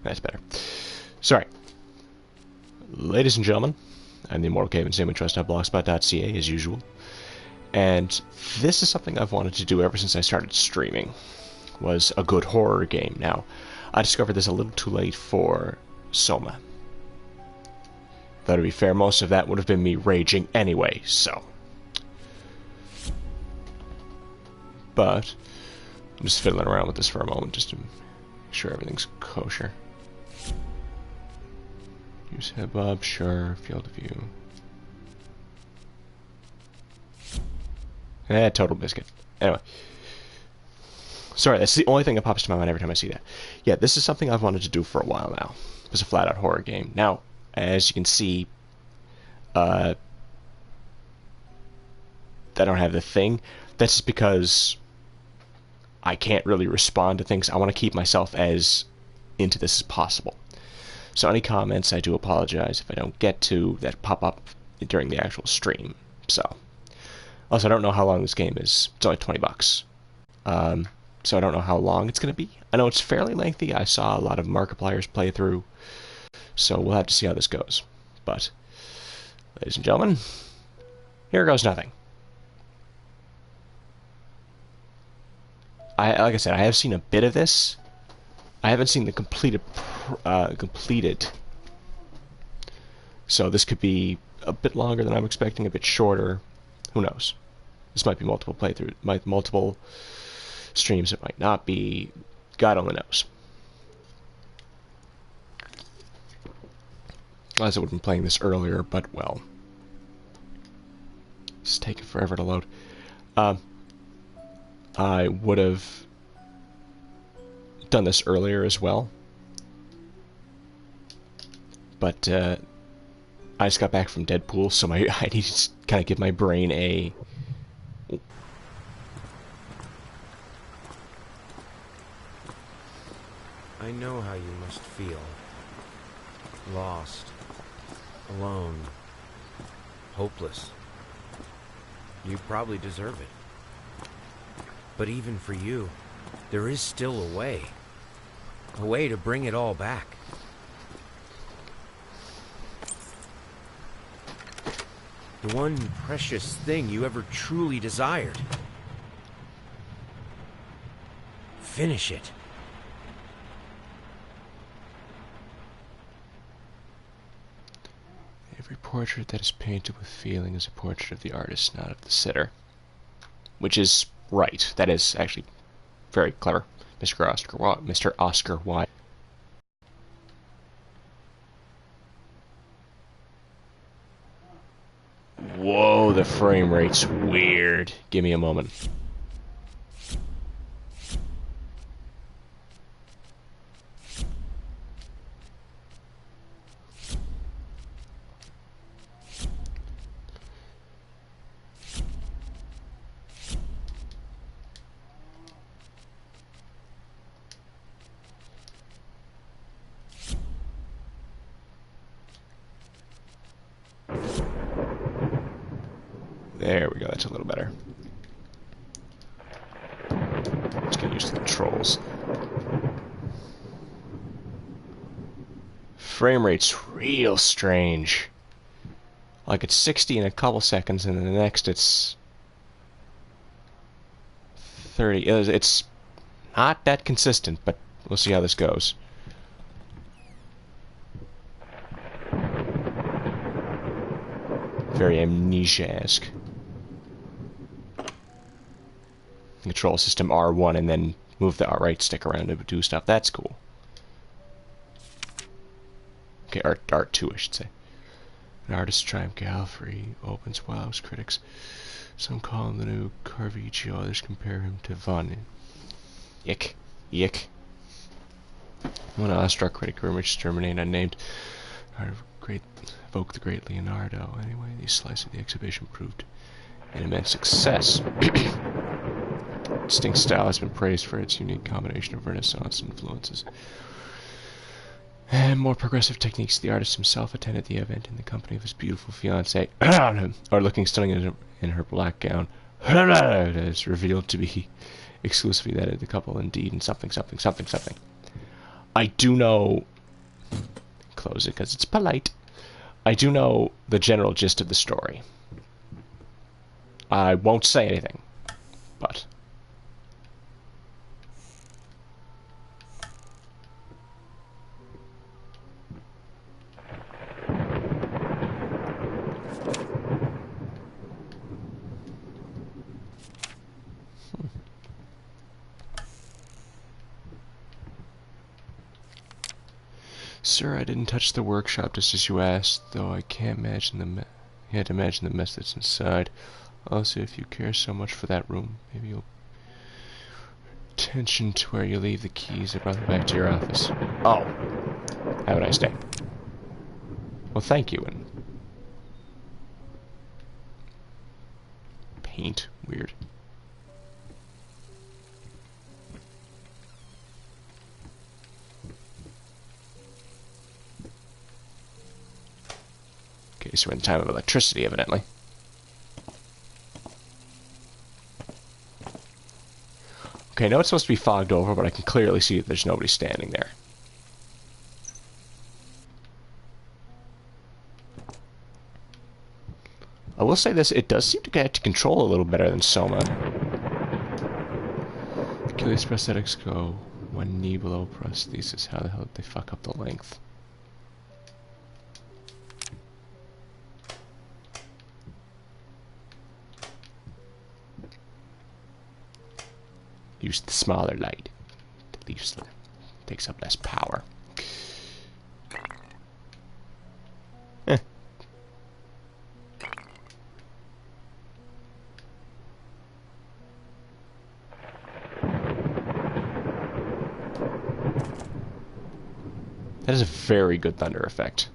That's better. Sorry. Ladies and gentlemen, I'm the Immortal Cave and Salmon Trust at blogspot.ca as usual. And this is something I've wanted to do ever since I started streaming. Was a good horror game. Now, I discovered this a little too late for Soma. Though to be fair, most of that would have been me raging anyway, so. But I'm just fiddling around with this for a moment just to make sure everything's kosher. Use headbob, sure, field of view. Total biscuit. Anyway. Sorry, that's the only thing that pops to my mind every time I see that. Yeah, this is something I've wanted to do for a while now. It's a flat-out horror game. Now, as you can see, I don't have the thing. That's just because I can't really respond to things. I want to keep myself as into this as possible. So any comments, I do apologize if I don't get to that pop up during the actual stream. So, also I don't know how long this game is. It's only $20. So I don't know how long it's going to be. I know it's fairly lengthy. I saw a lot of Markiplier's play through. So we'll have to see how this goes. But, ladies and gentlemen, here goes nothing. Like I said, I have seen a bit of this. I haven't seen the completed. So this could be a bit longer than I'm expecting, a bit shorter. Who knows? This might be multiple playthroughs, multiple streams. It might not be. God only knows. As I would have been playing this earlier, but well, it's taking forever to load. I would have done this earlier as well, but I just got back from Deadpool, so I need to kind of give my brain a. I know how you must feel. Lost. Alone. Hopeless. You probably deserve it. But even for you, there is still a way. A way to bring it all back. The one precious thing you ever truly desired. Finish it. Every portrait that is painted with feeling is a portrait of the artist, not of the sitter. Which is right. That is actually very clever, Mr. Oscar Wilde. Whoa, the frame rate's weird. Give me a moment. There we go, that's a little better. Let's get used to the controls. Frame rate's real strange. Like it's 60 in a couple seconds, and then the next it's 30. It's not that consistent, but we'll see how this goes. Very Amnesia-esque. Control system R1 and then move the right stick around to do stuff. That's cool. Okay, R2 I should say. An artist's triumph gallery opens Wow's critics. Some call him the new Caravaggio, others compare him to Van. Yick. Yick. One awestruck critic rumors to remain unnamed. Evoke the great Leonardo. Anyway, the slice of the exhibition proved an immense success. Distinct style has been praised for its unique combination of Renaissance influences and more progressive techniques. The artist himself attended the event in the company of his beautiful fiancée, or looking stunning in her black gown. It is revealed to be exclusively that of the couple, indeed, and something. I do know Close it because it's polite. I do know the general gist of the story. I won't say anything, but... Sir, I didn't touch the workshop just as you asked, though I can't imagine can't imagine the mess that's inside. Also, if you care so much for that room, maybe you'll attention to where you leave the keys. I brought them back to your office. Oh, have a nice day. Well, thank you. And paint, weird. Okay, so we're in time of electricity, evidently. Okay, I know it's supposed to be fogged over, but I can clearly see that there's nobody standing there. I will say this, it does seem to get to control a little better than Soma. Achilles prosthetics go one knee below prosthesis. How the hell did they fuck up the length? Use the smaller light. At least takes up less power. Eh. That is a very good thunder effect.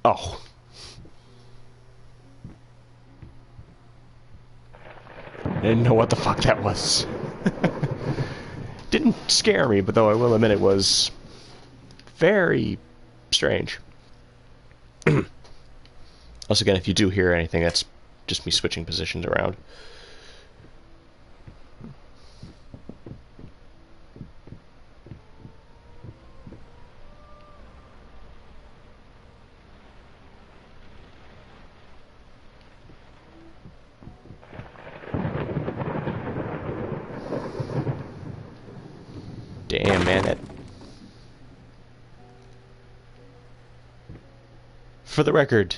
Oh. I didn't know what the fuck that was. Didn't scare me, but though I will admit it was very strange. Also, again, if you do hear anything, that's just me switching positions around. Damn, man, that... For the record,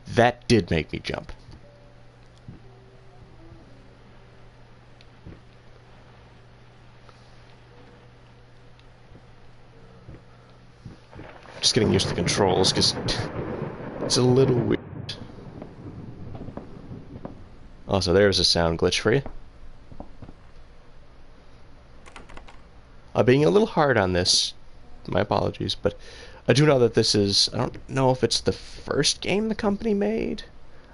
that did make me jump. Just getting used to the controls, because it's a little weird. Also, there's a sound glitch for you. Being a little hard on this, my apologies, but I do know that this is, I don't know if it's the first game the company made.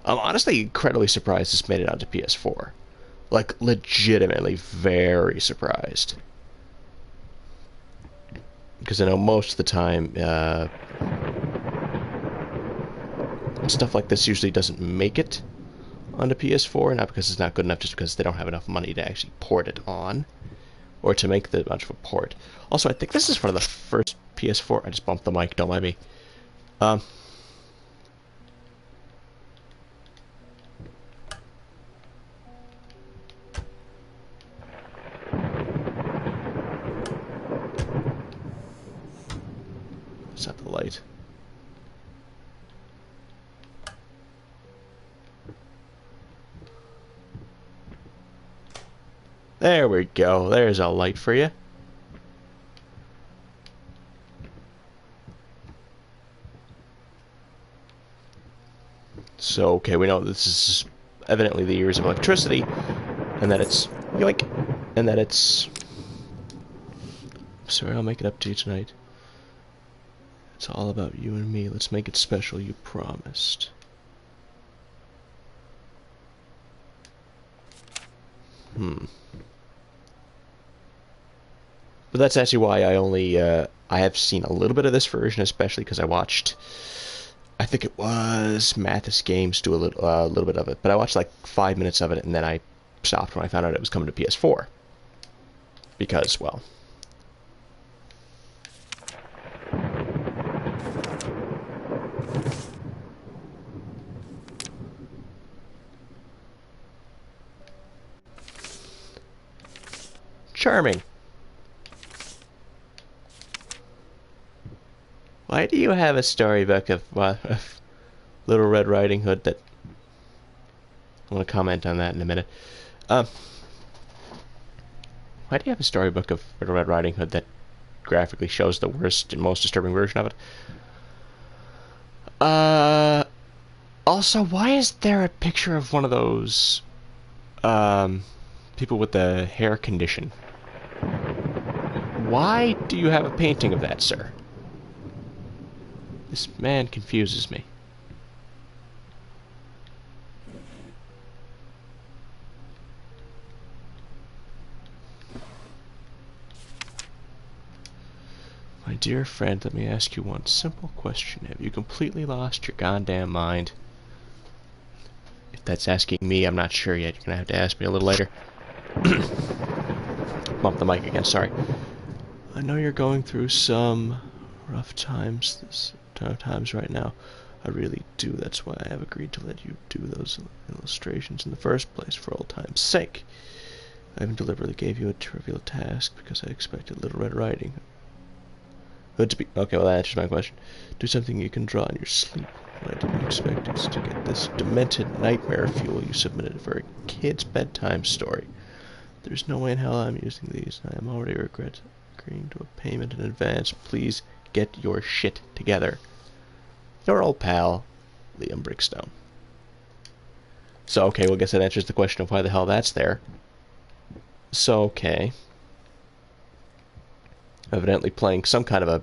I'm honestly incredibly surprised this made it onto PS4. Like, legitimately very surprised. Because I know most of the time, stuff like this usually doesn't make it onto PS4, not because it's not good enough, just because they don't have enough money to actually port it on. Or to make that much of a port. Also, I think this is one of the first PS4... I just bumped the mic, don't mind me. Set the light. There we go. There's a light for you. So, okay, we know this is evidently the years of electricity, and that it's yoink, and that it's... Sorry, I'll make it up to you tonight. It's all about you and me. Let's make it special, you promised. But that's actually why I only I have seen a little bit of this version, especially because I watched. I think it was Mathis Games do a little bit of it, but I watched like 5 minutes of it, and then I stopped when I found out it was coming to PS4 because, well, charming. Why do you have a storybook of Little Red Riding Hood that... I want to comment on that in a minute. Um, why do you have a storybook of Little Red Riding Hood that graphically shows the worst and most disturbing version of it? Also, why is there a picture of one of those, people with the hair condition? Why do you have a painting of that, sir? This man confuses me. My dear friend, let me ask you one simple question. Have you completely lost your goddamn mind? If that's asking me, I'm not sure yet. You're gonna have to ask me a little later. Bump the mic again, sorry. I know you're going through some rough times right now. I really do. That's why I have agreed to let you do those illustrations in the first place, for old time's sake. I even deliberately gave you a trivial task because I expected Little Red Riding Hood to be... Okay, well that answers my question. Do something you can draw in your sleep. What I didn't expect is to get this demented nightmare fuel you submitted for a kid's bedtime story. There's no way in hell I'm using these. I am already regret agreeing to a payment in advance. Please get your shit together. Your old pal, Liam Brickstone. So, okay, well, I guess that answers the question of why the hell that's there. So, okay. Evidently playing some kind of a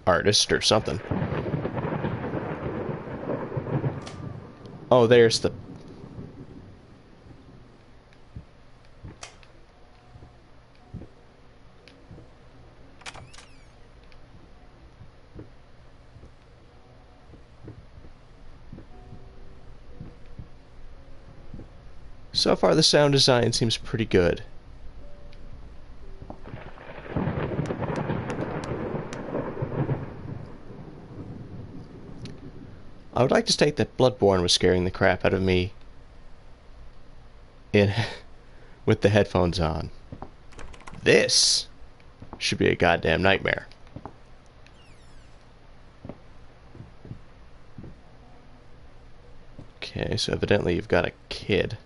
artist or something. Oh, there's the... So far, the sound design seems pretty good. I would like to state that Bloodborne was scaring the crap out of me in with the headphones on. This should be a goddamn nightmare. Okay, so evidently you've got a kid.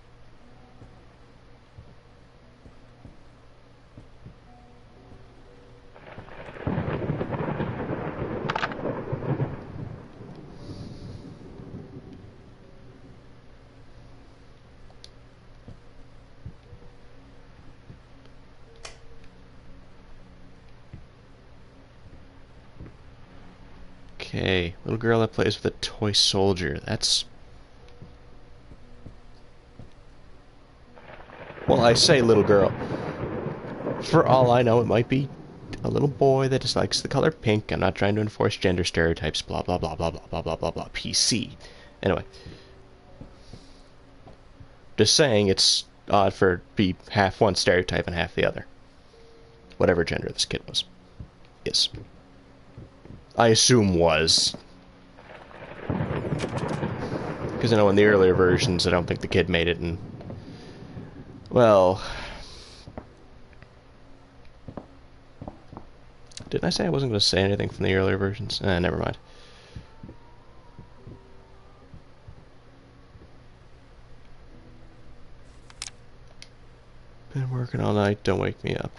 Okay, little girl that plays with a toy soldier. That's... Well, I say little girl. For all I know, it might be a little boy that dislikes the color pink. I'm not trying to enforce gender stereotypes. Blah, blah, blah, blah, blah, blah, blah, blah, blah. PC. Anyway. Just saying it's odd for it to be half one stereotype and half the other. Whatever gender this kid was. Is. I assume was. Because I know in the earlier versions, I don't think the kid made it, and... Well... Didn't I say I wasn't going to say anything from the earlier versions? Never mind. Been working all night, don't wake me up.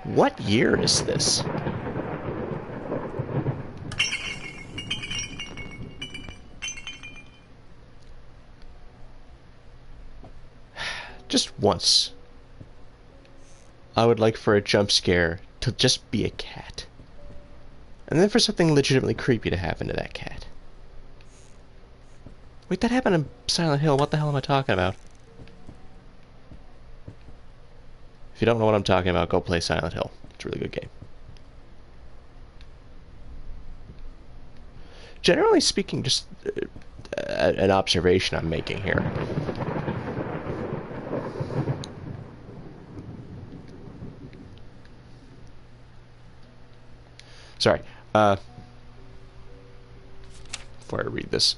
What year is this? Just once. I would like for a jump scare to just be a cat. And then for something legitimately creepy to happen to that cat. Wait, that happened in Silent Hill. What the hell am I talking about? If you don't know what I'm talking about, go play Silent Hill. It's a really good game. Generally speaking, just an observation I'm making here. Sorry. Before I read this.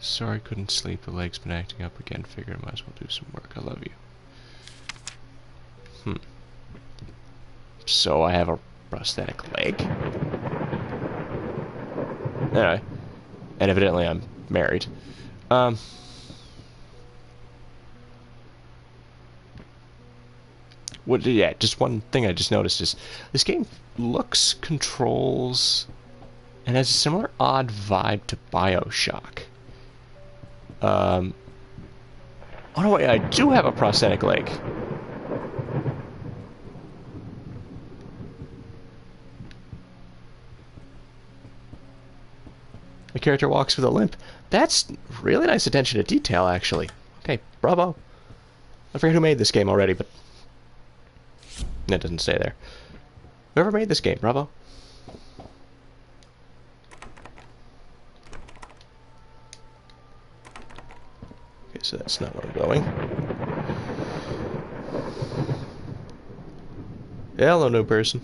Sorry, couldn't sleep. The leg's been acting up again. Figured I might as well do some work. I love you. So I have a prosthetic leg. Anyway. And evidently I'm married. Yeah, just one thing I just noticed is this game looks, controls, and has a similar odd vibe to BioShock. Oh no, wait, I do have a prosthetic leg. The character walks with a limp. That's really nice attention to detail, actually. Okay, bravo. I forget who made this game already, but that doesn't stay there. Whoever made this game, bravo. Okay, so that's not where I'm going. Hello, new person.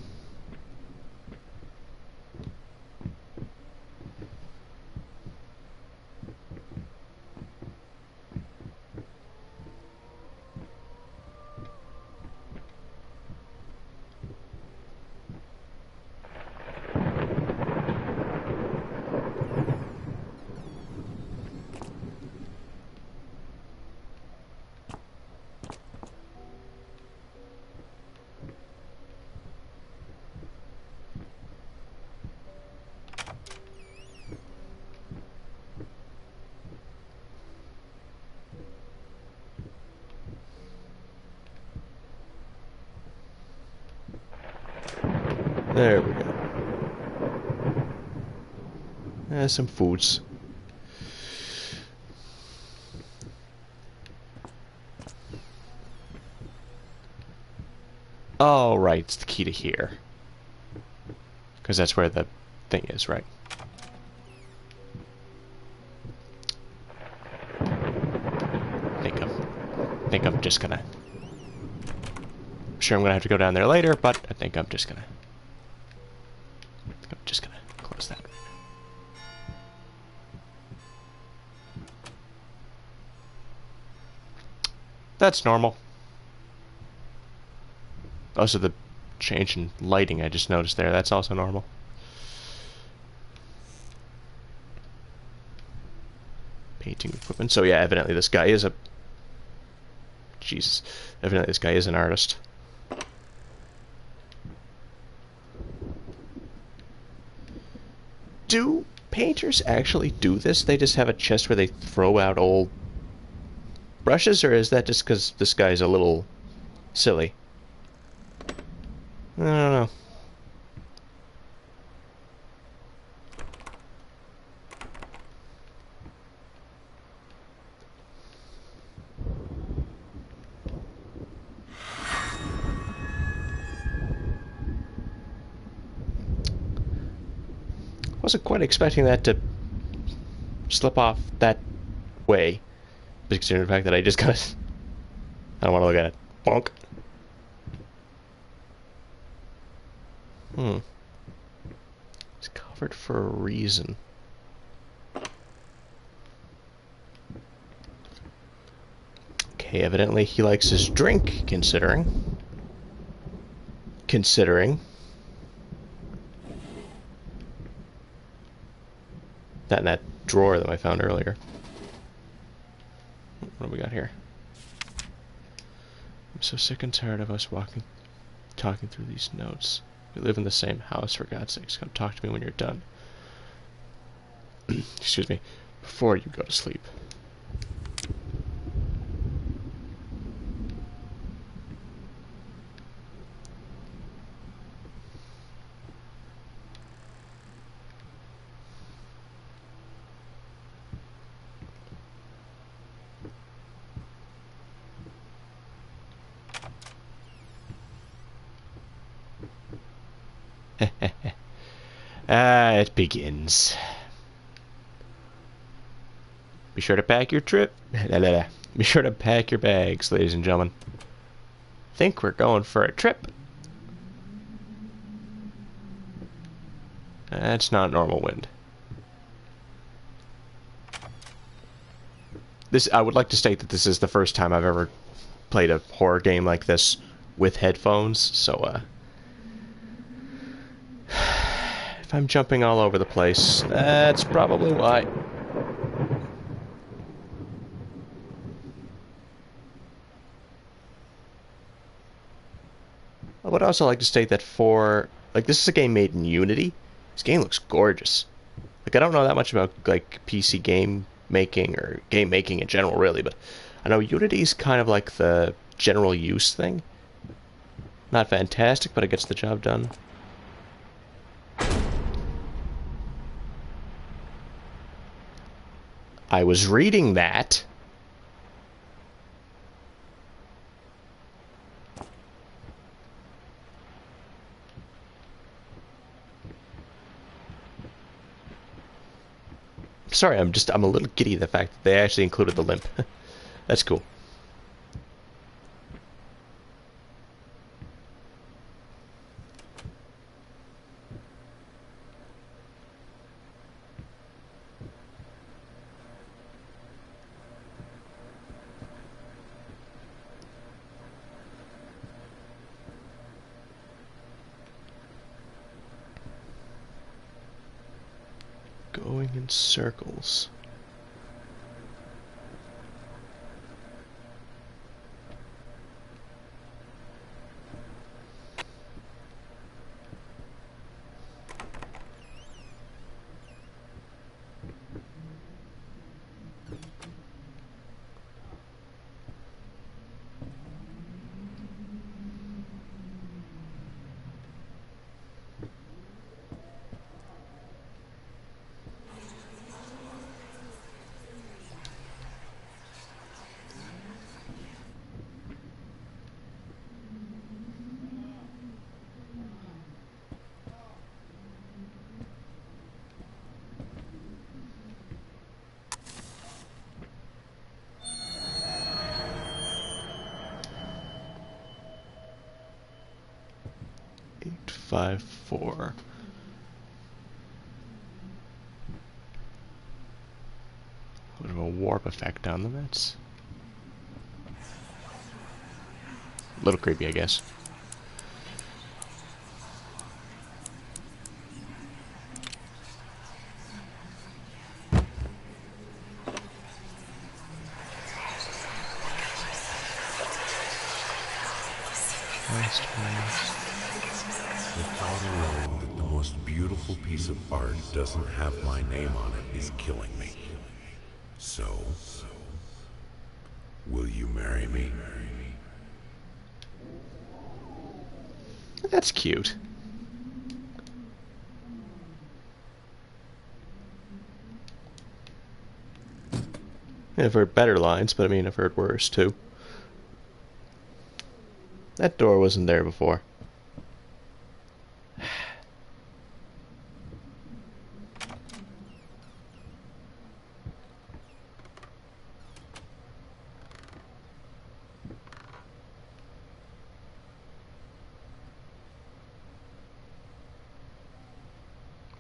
There we go. Some foods. Oh, right, it's the key to here. Because that's where the thing is, right? I think I'm just gonna... I'm sure I'm gonna have to go down there later, but I think I'm just gonna close that. That's normal. Also, the change in lighting I just noticed there, that's also normal. Painting equipment. So yeah, evidently this guy is a... Jesus. Evidently this guy is an artist. Do painters actually do this? They just have a chest where they throw out old brushes, or is that just because this guy's a little silly? I don't know. Wasn't quite expecting that to slip off that way, considering the fact that I just got it. I don't want to look at it. Bonk. It's covered for a reason. Okay, evidently he likes his drink, considering. That in that drawer that I found earlier. What do we got here? I'm so sick and tired of us talking through these notes. We live in the same house, for God's sakes. Come talk to me when you're done. Excuse me. Before you go to sleep. It begins. Be sure to pack your trip. Be sure to pack your bags, ladies and gentlemen. Think we're going for a trip. That's not normal wind. I would like to state that this is the first time I've ever played a horror game like this with headphones, so if I'm jumping all over the place, that's probably why. I would also like to state that this is a game made in Unity. This game looks gorgeous. Like, I don't know that much about, like, PC game making or game making in general, really, but I know Unity's kind of like the general use thing. Not fantastic, but it gets the job done. I was reading that. Sorry, I'm a little giddy the fact that they actually included the limp. That's cool. Going in circles. Eight, 5, 4. A bit of a warp effect on them. That's a little creepy, I guess. The thought alone that the most beautiful piece of art doesn't have my name on it is killing me. So, will you marry me? That's cute. I've heard better lines, but I mean, I've heard worse too. That door wasn't there before.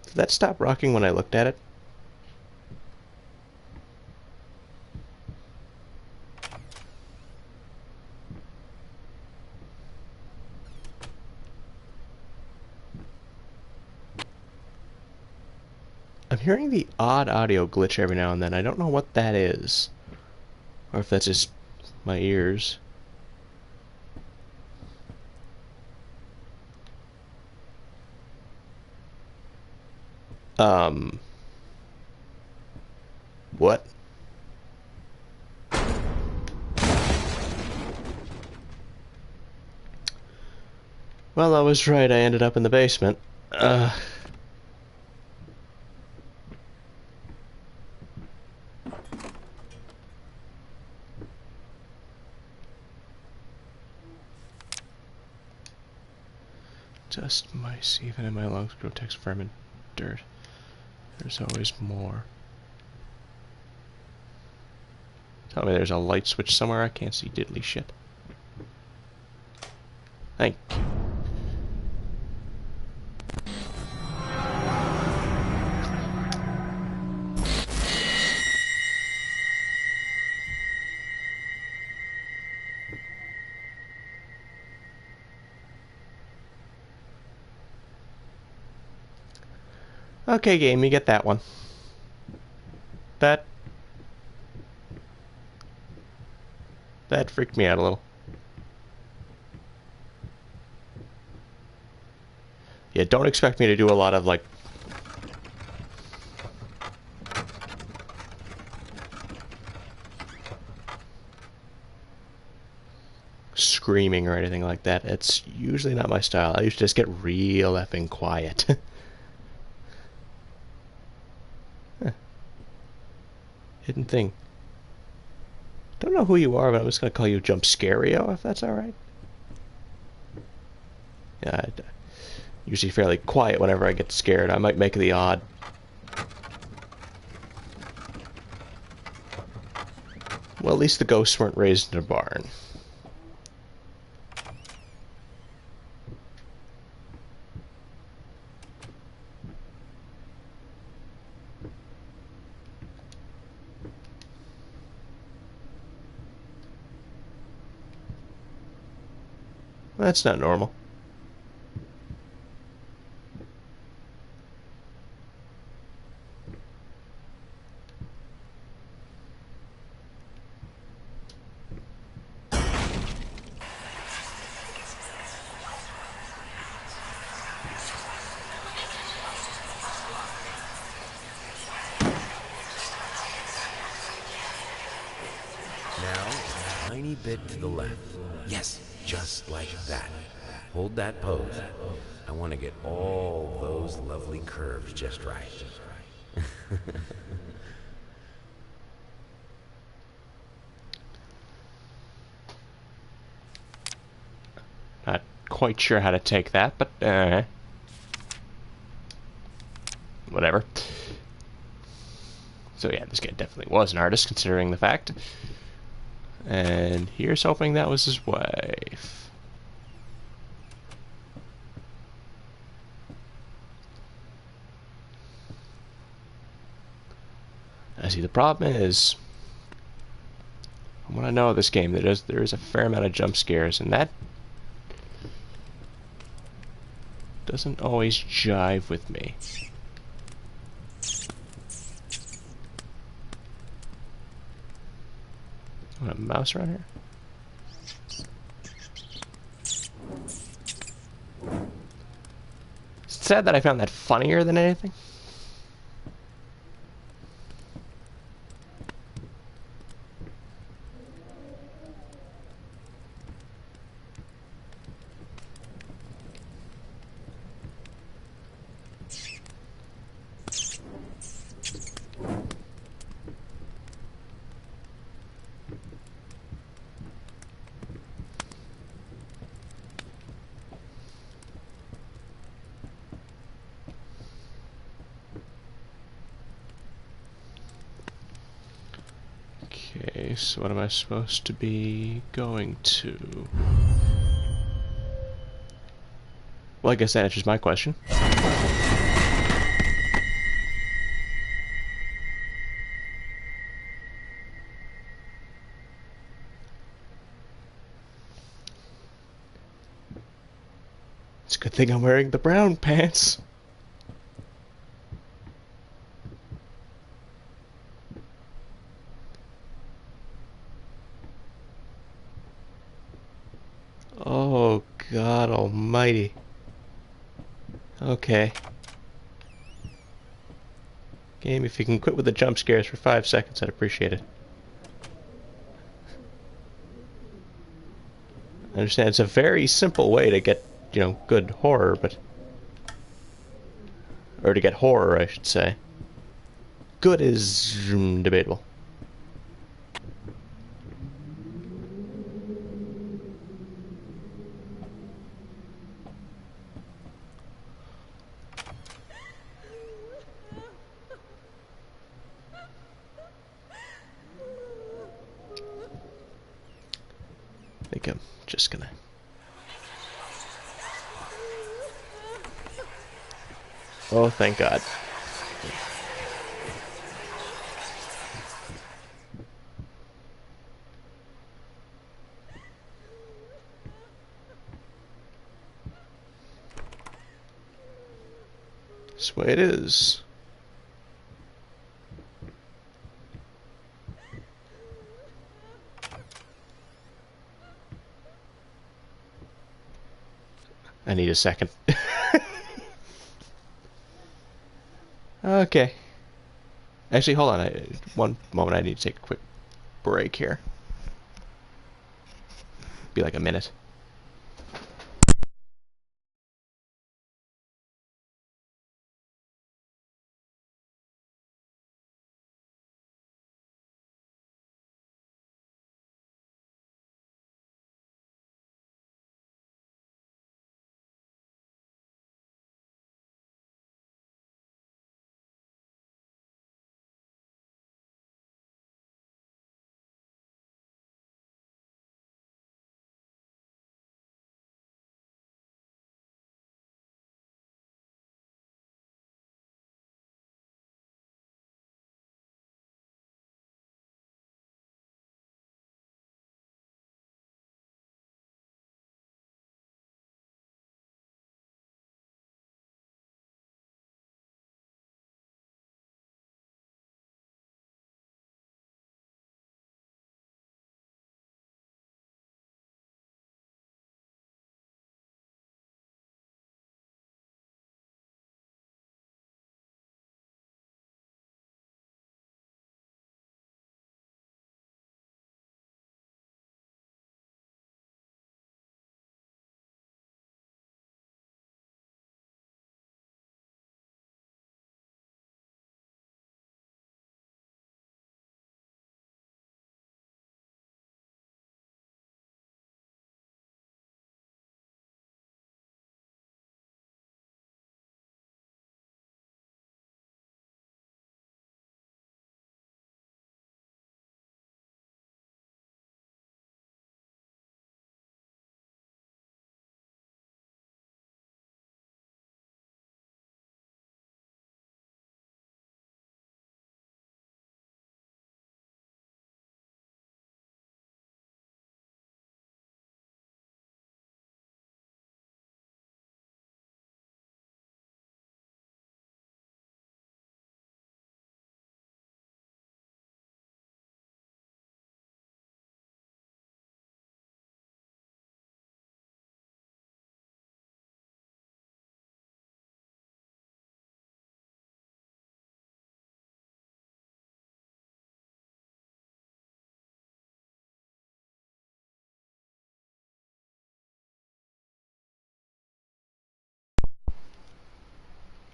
Did that stop rocking when I looked at it? I'm hearing the odd audio glitch every now and then. I don't know what that is. Or if that's just my ears. What? Well, I was right. I ended up in the basement. Dust mice, even in my lungs, grow text vermin, dirt. There's always more. Tell me there's a light switch somewhere I can't see diddly shit. Thank you. Okay, game, you get that one. That freaked me out a little. Yeah, don't expect me to do a lot of, like, screaming or anything like that. It's usually not my style. I usually just get real effing quiet. Huh. Hidden thing. Don't know who you are, but I'm just gonna call you Jump Scario, if that's alright. Yeah, I'm usually fairly quiet whenever I get scared. I might make the odd well, at least the ghosts weren't raised in a barn. That's not normal. Now, a tiny bit to the left. Yes, just like that. Hold that pose. I want to get all those lovely curves just right. Not quite sure how to take that, but whatever. So yeah, this guy definitely was an artist, considering the fact. And here's hoping that was his wife. I see. The problem is, from what I know of this game, there is a fair amount of jump scares, and that doesn't always jive with me. Want a mouse around here? It's sad that I found that funnier than anything. Okay, so what am I supposed to be going to? Well, I guess that answers my question. It's a good thing I'm wearing the brown pants. Oh, God almighty. Okay. Game, if you can quit with the jump scares for 5 seconds, I'd appreciate it. I understand it's a very simple way to get, you know, good horror, but... or to get horror, I should say. Good is debatable. think I'm just gonna... Oh, thank God. This way it is. I need a second. Okay. Actually, hold on. One moment, I need to take a quick break here. Be like a minute.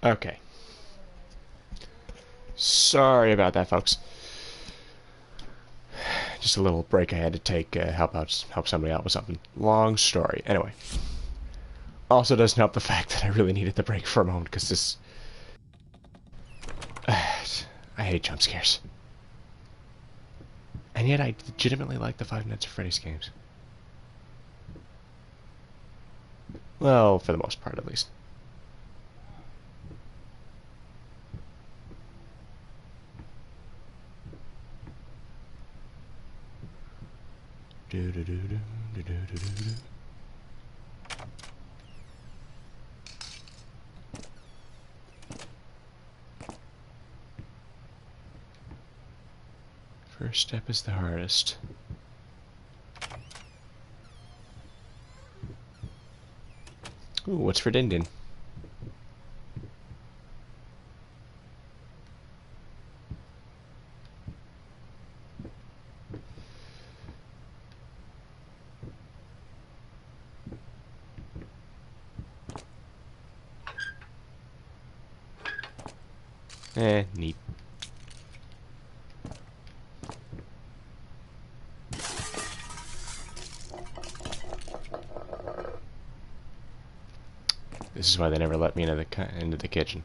Okay. Sorry about that, folks. Just a little break I had to take, help somebody out with something. Long story. Anyway. Also doesn't help the fact that I really needed the break for a moment, because this... I hate jump scares. And yet I legitimately like the Five Nights at Freddy's games. Well, for the most part, at least. First step is the hardest. Ooh, what's for Din Din? Neat. This is why they never let me into the kitchen.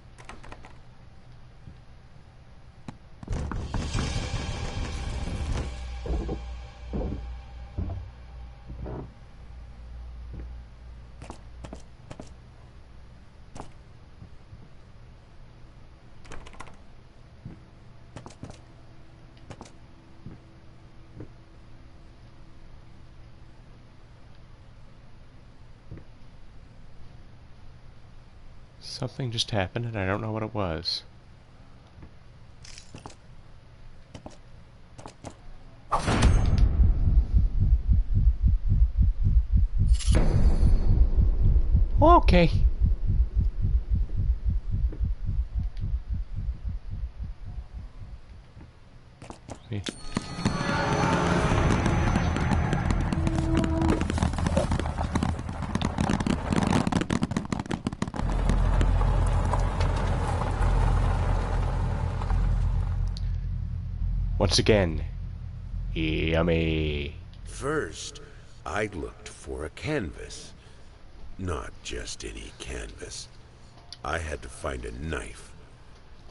Something just happened and I don't know what it was. Okay. Me. Once again, yummy. First, I looked for a canvas. Not just any canvas. I had to find a knife.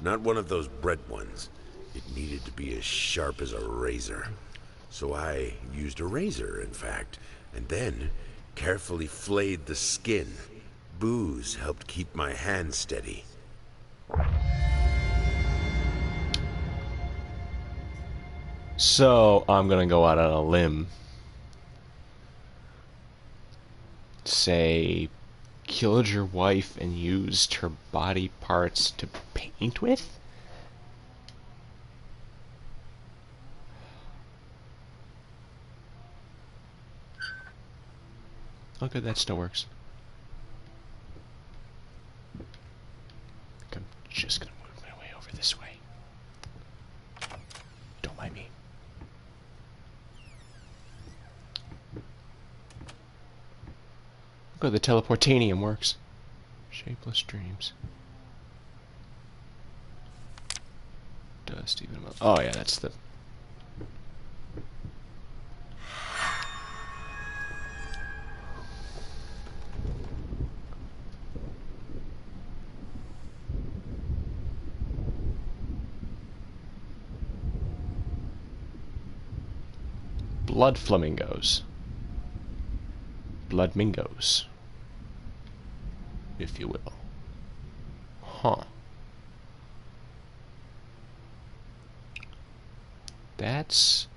Not one of those bread ones. It needed to be as sharp as a razor. So I used a razor, in fact, and then carefully flayed the skin. Booze helped keep my hand steady. So, I'm gonna go out on a limb. Say, killed your wife and used her body parts to paint with? Okay, that still works. I'm just gonna move my way over this way. Don't mind me. Okay, the teleportanium works. Shapeless dreams. Dust even. Oh yeah, that's the. Blood flamingos. Blood mingos. If you will. Huh. That's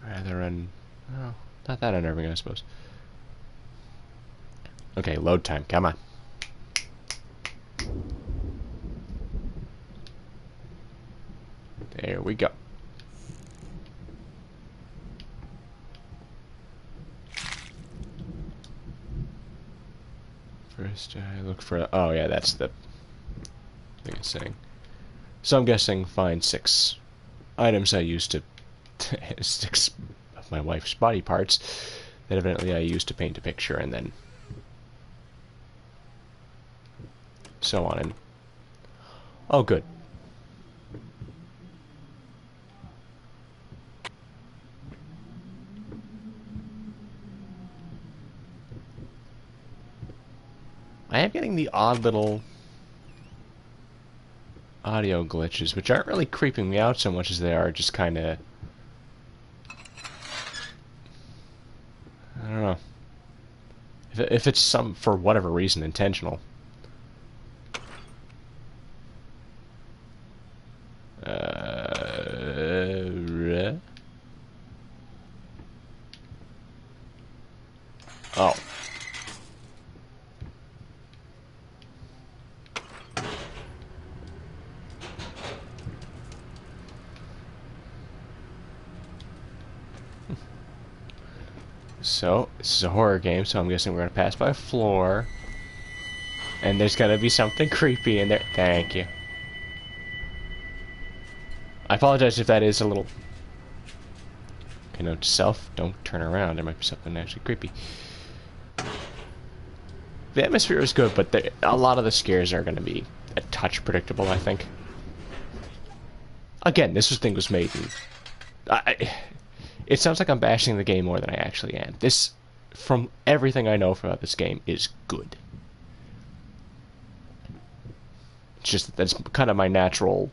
rather oh, not that unnerving, I suppose. Okay, load time. Come on. There we go. First, I look for. Oh yeah, that's the thing it's saying. So I'm guessing find 6 items I used to 6 of my wife's body parts that evidently I used to paint a picture, and then so on. And oh, good. I am getting the odd little audio glitches, which aren't really creeping me out so much as they are just kind of, I don't know. If it's some, for whatever reason, intentional. Oh. So, this is a horror game, so I'm guessing we're going to pass by a floor. And there's going to be something creepy in there. Thank you. I apologize if that is a little... Okay, note to self, don't turn around. There might be something actually creepy. The atmosphere is good, but a lot of the scares are going to be a touch predictable, I think. Again, this thing was made in... it sounds like I'm bashing the game more than I actually am. This, from everything I know about this game, is good. It's just that that's kind of my natural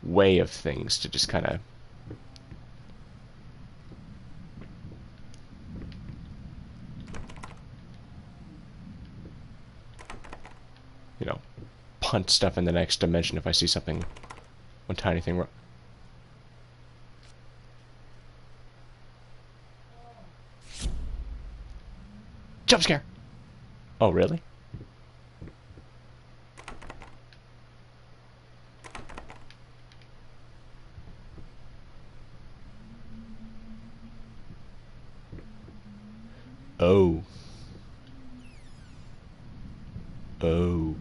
way of things, to just kind of... you know, punt stuff in the next dimension if I see something, one tiny thing wrong. Jump scare! Oh, really? Oh. Oh.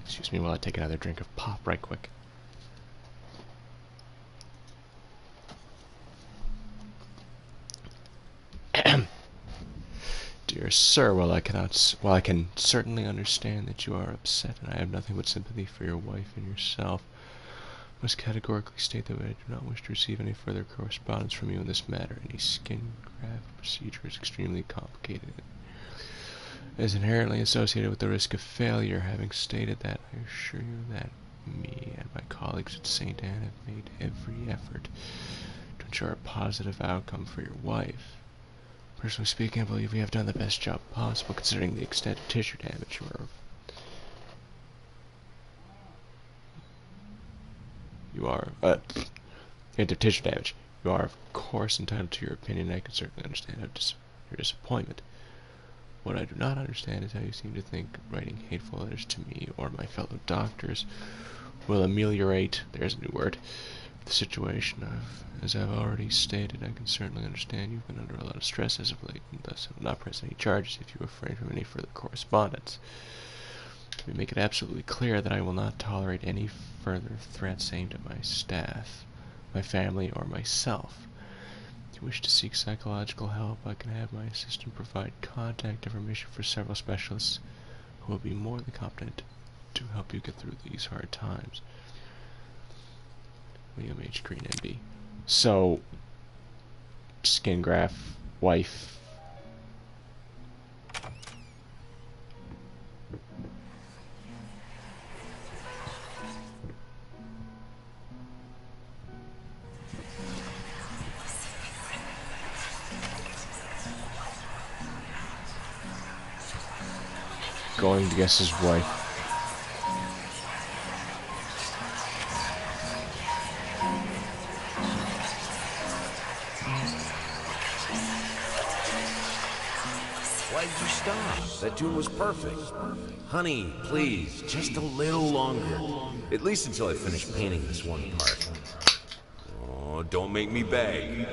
Excuse me while I take another drink of pop right quick. Dear sir, while I can certainly understand that you are upset, and I have nothing but sympathy for your wife and yourself, I must categorically state that I do not wish to receive any further correspondence from you in this matter. Any skin graft procedure is extremely complicated. It is inherently associated with the risk of failure. Having stated that, I assure you that me and my colleagues at St. Anne have made every effort to ensure a positive outcome for your wife. Personally speaking, I believe we have done the best job possible considering the extent of tissue damage of tissue damage. You are, of course, entitled to your opinion, and I can certainly understand your disappointment. What I do not understand is how you seem to think writing hateful letters to me or my fellow doctors will ameliorate, there's a new word, the situation. As I've already stated, I can certainly understand you've been under a lot of stress as of late, and thus I will not press any charges if you refrain from any further correspondence. Let me make it absolutely clear that I will not tolerate any further threats aimed at my staff, my family, or myself. If you wish to seek psychological help, I can have my assistant provide contact information for several specialists who will be more than competent to help you get through these hard times. William H. Green, MB. So, skin graft, wife. Going to guess his wife. Why'd you stop? That tune was perfect. Honey, please, just a little longer. At least until I finish painting this one part. Oh, don't make me beg.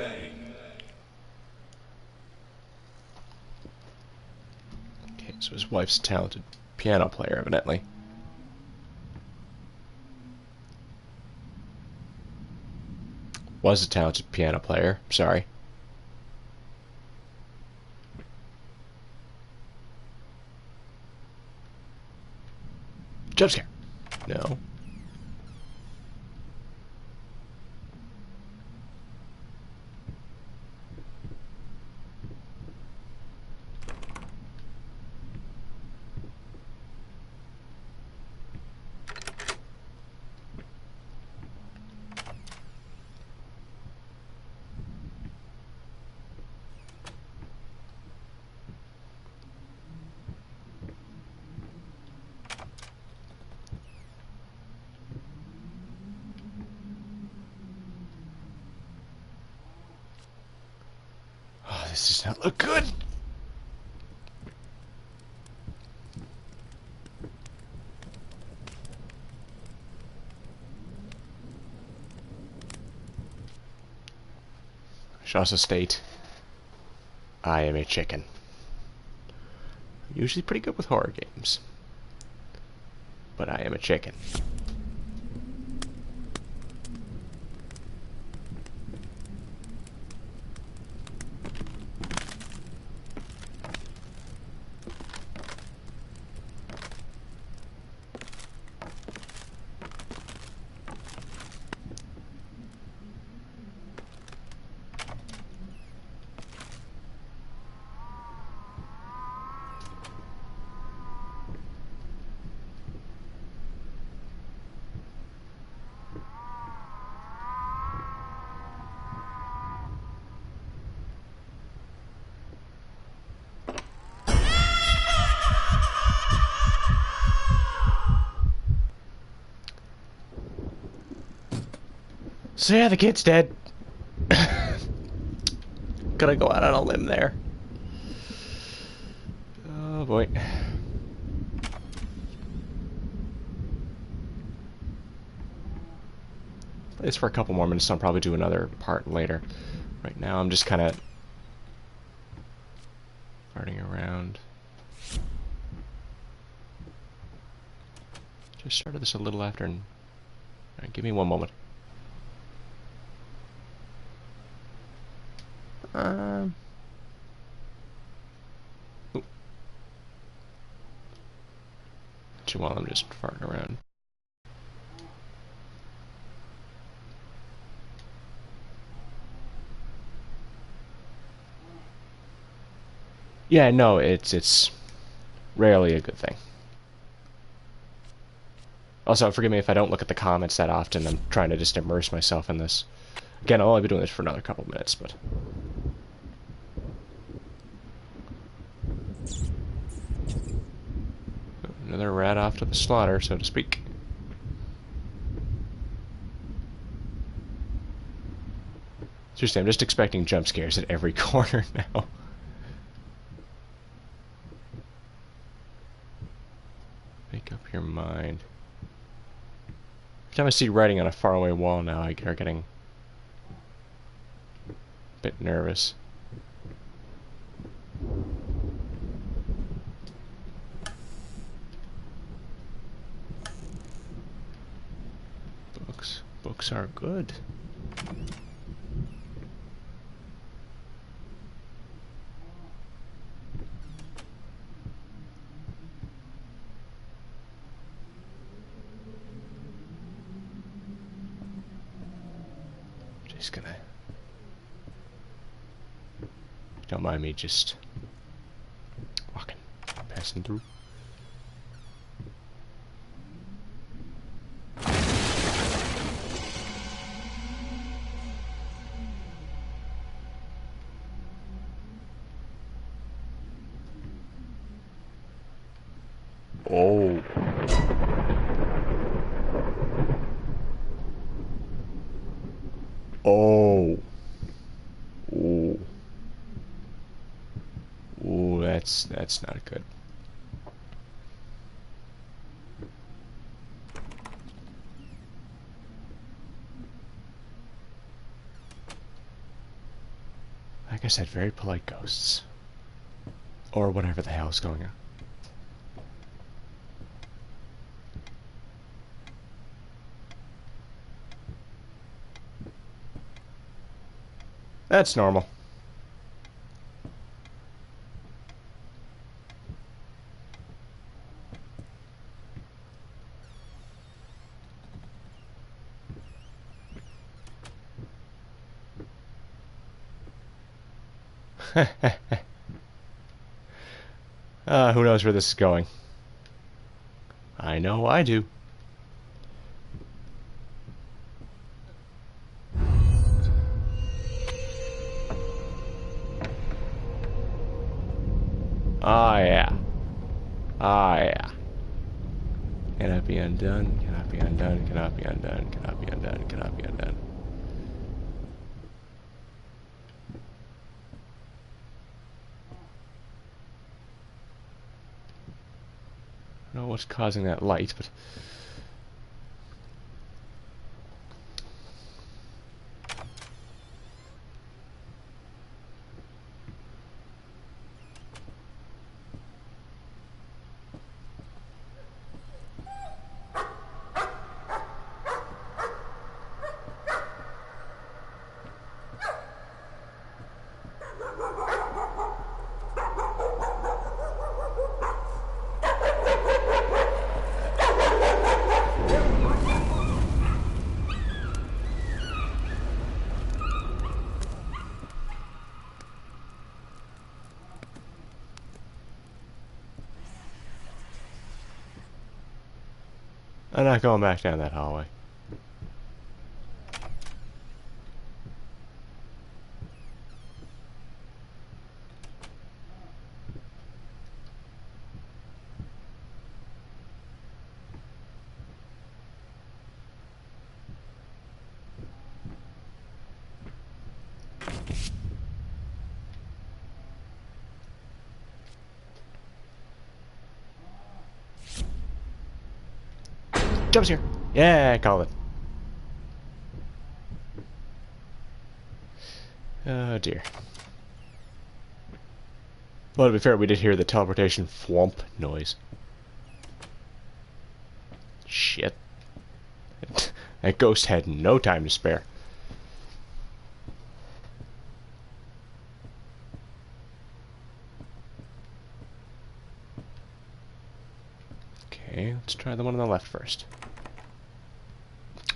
Okay, so his wife's a talented piano player, evidently. Was a talented piano player, sorry. Jump scare. No. Oh, this does not look good. I should also state, I am a chicken. I'm usually pretty good with horror games, but I am a chicken. So yeah, the kid's dead. Gonna go out on a limb there. Oh boy. Play this for a couple more minutes, I'll probably do another part later. Right now I'm just kind of farting around. Just started this a little after, and give me one moment. Ooh. While I'm just farting around. Yeah, no, it's rarely a good thing. Also, forgive me if I don't look at the comments that often. I'm trying to just immerse myself in this. Again, I'll only be doing this for another couple minutes, but... Another rat off to the slaughter, so to speak. Seriously, I'm just expecting jump scares at every corner now. Make up your mind. Every time I see writing on a faraway wall now, I start getting a bit nervous. Books are good. Just gonna... Don't mind me just walking, passing through. Oh. Oh. Ooh. Ooh, that's not good. Like I said, very polite ghosts. Or whatever the hell is going on. That's normal. Who knows where this is going? I know I do. Ah, yeah. Ah, yeah. Cannot be undone, cannot be undone, cannot be undone, cannot be undone, cannot be undone. I don't know what's causing that light, but... I'm not going back down that hallway. Jump scare! Yeah, call it. Oh dear. Well, to be fair, we did hear the teleportation thwomp noise. Shit. That ghost had no time to spare. Okay, let's try the one on the left first.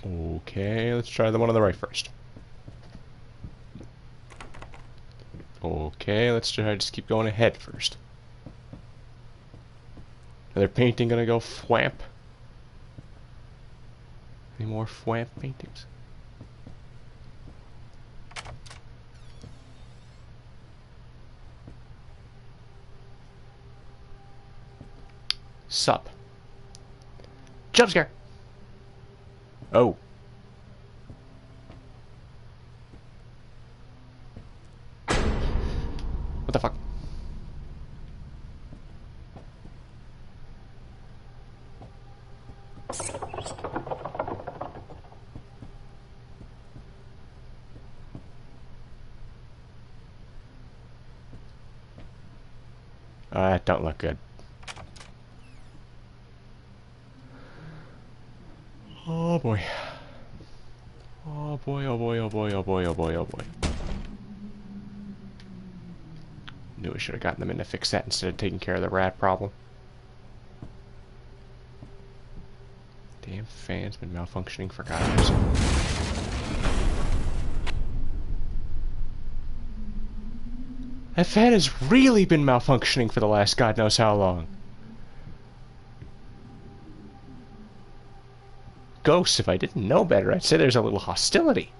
Okay, let's try the one on the right first. Okay, let's try to just keep going ahead first. Another painting gonna go thwamp? Any more thwamp paintings? Sup? Jump scare! Oh. What the fuck? That don't look good. Oh boy. Oh boy, oh boy, oh boy, oh boy, oh boy, oh boy. Knew I should have gotten them in to fix that instead of taking care of the rat problem. Damn fan's been malfunctioning for goddamn. That fan has really been malfunctioning for the last god knows how long. Ghosts, if I didn't know better, I'd say there's a little hostility.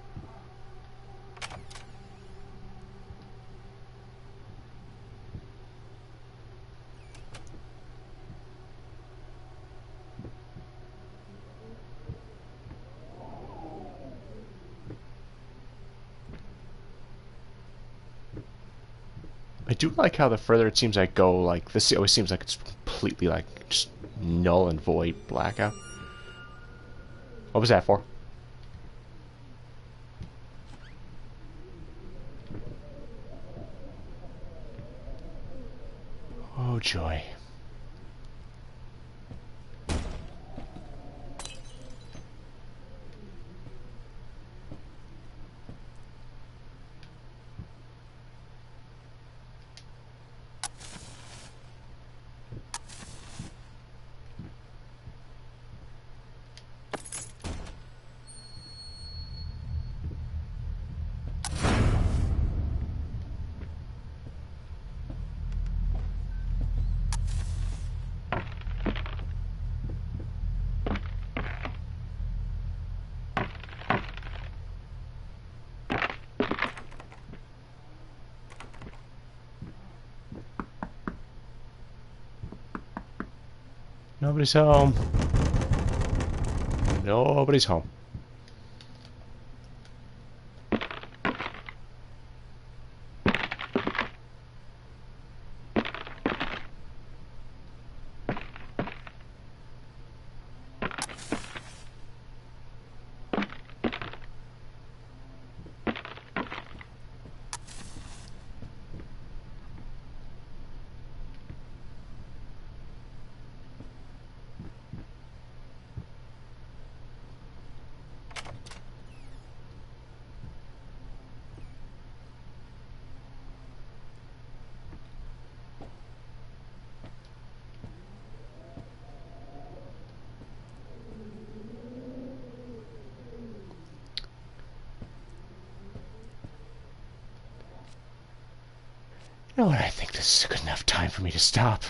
I do like how the further it seems I go, like, this always seems like it's completely, like, just null and void blackout. What was that for? Oh, joy. Nobody's home. Nobody's home. You know what? I think this is a good enough time for me to stop.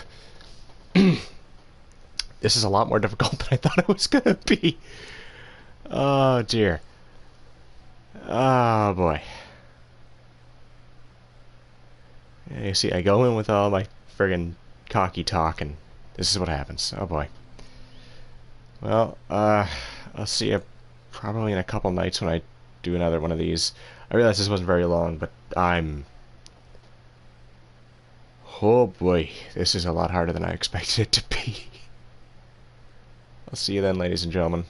This is a lot more difficult than I thought it was gonna be. Oh dear. Oh boy. Yeah, you see, I go in with all my friggin' cocky talk, and this is what happens. Oh boy. Well, I'll see you probably in a couple nights when I do another one of these. I realize this wasn't very long, but oh boy, this is a lot harder than I expected it to be. I'll see you then, ladies and gentlemen.